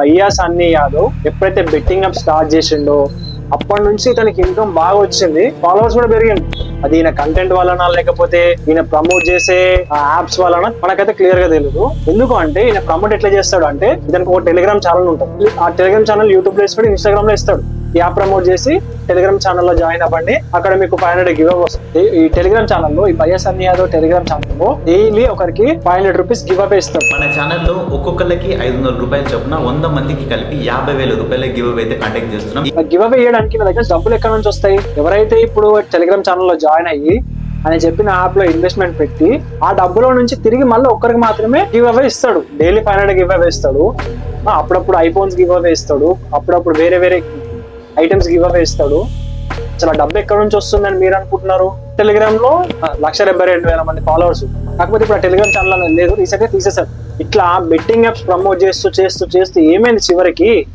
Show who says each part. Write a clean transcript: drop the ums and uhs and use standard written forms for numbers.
Speaker 1: భయ్యా సన్నీ యాదవ్ ఎప్పుడైతే betting app start చేసిండో అప్పటి నుంచి తనకి ఇన్కమ్ బాగా వచ్చింది, ఫాలోవర్స్ కూడా పెరిగింది. అది ఈయన కంటెంట్ వలన లేకపోతే ఈయన ప్రమోట్ చేసే యాప్స్ వలన మనకైతే క్లియర్ గా తెలియదు. ఎందుకు అంటే ఈయన ప్రమోట్ ఎట్లా చేస్తాడు అంటే దానికి ఒక టెలిగ్రామ్ ఛానల్ ఉంటుంది. ఆ టెలిగ్రామ్ ఛానల్ యూట్యూబ్ లో ఇస్తాడు, ఇన్స్టాగ్రామ్ లో ఇస్తాడు. ఈ యాప్ ప్రమోట్ చేసి టెలిగ్రామ్ ఛానల్లో జాయిన్ అవ్వండి, అక్కడ మీకు 500 గివ్ అవే వస్తుంది. ఈ టెలిగ్రామ్ ఛానల్లో ఈ భయ్యా సన్నీ యాదవ్ టెలిగ్రామ్ ఛానల్లో డైలీ ఒకరికి 500 రూపీస్ గివ్ అవే ఇస్తాడు.
Speaker 2: మన ఛానల్లో ఒక్కొక్కరికి 500 రూపాయలు చొప్పున 100 మందికి కలిపి 50,000 రూపాయల గివ్ అవే అయితే కండక్ట్ చేస్తున్నాం.
Speaker 1: గివ్ అవే చేయడానికి నా దగ్గర డబ్బులు ఎక్కడ నుంచి వస్తాయి? ఎవరైతే ఇప్పుడు టెలిగ్రామ్ ఛానల్లో జాయిన్ అయ్యి అని చెప్పిన యాప్ లో ఇన్వెస్ట్మెంట్ పెట్టి ఆ డబ్బులో నుంచి తిరిగి మళ్ళీ ఒక్కరికి మాత్రమే గివ్ అవే ఇస్తాడు. డైలీ 500 గివ్ అవే ఇస్తాడు. అప్పుడప్పుడు ఐఫోన్స్ గివ్ అవే ఇస్తాడు, అప్పుడప్పుడు వేరే వేరే ఐటమ్స్ గివ్ అవే ఇస్తాడు. చాలా డబ్బు ఎక్కడ నుంచి వస్తుందని మీరు అనుకుంటున్నారు? టెలిగ్రామ్ లో 172,000 మంది ఫాలోవర్స్, కాకపోతే ఇప్పుడు ఆ టెలిగ్రామ్ ఛానల్ లేదు, రీసెంట్ గా తీసేసారు. ఇట్లా బెట్టింగ్ యాప్స్ ప్రమోట్ చేస్తూ ఏమైంది చివరికి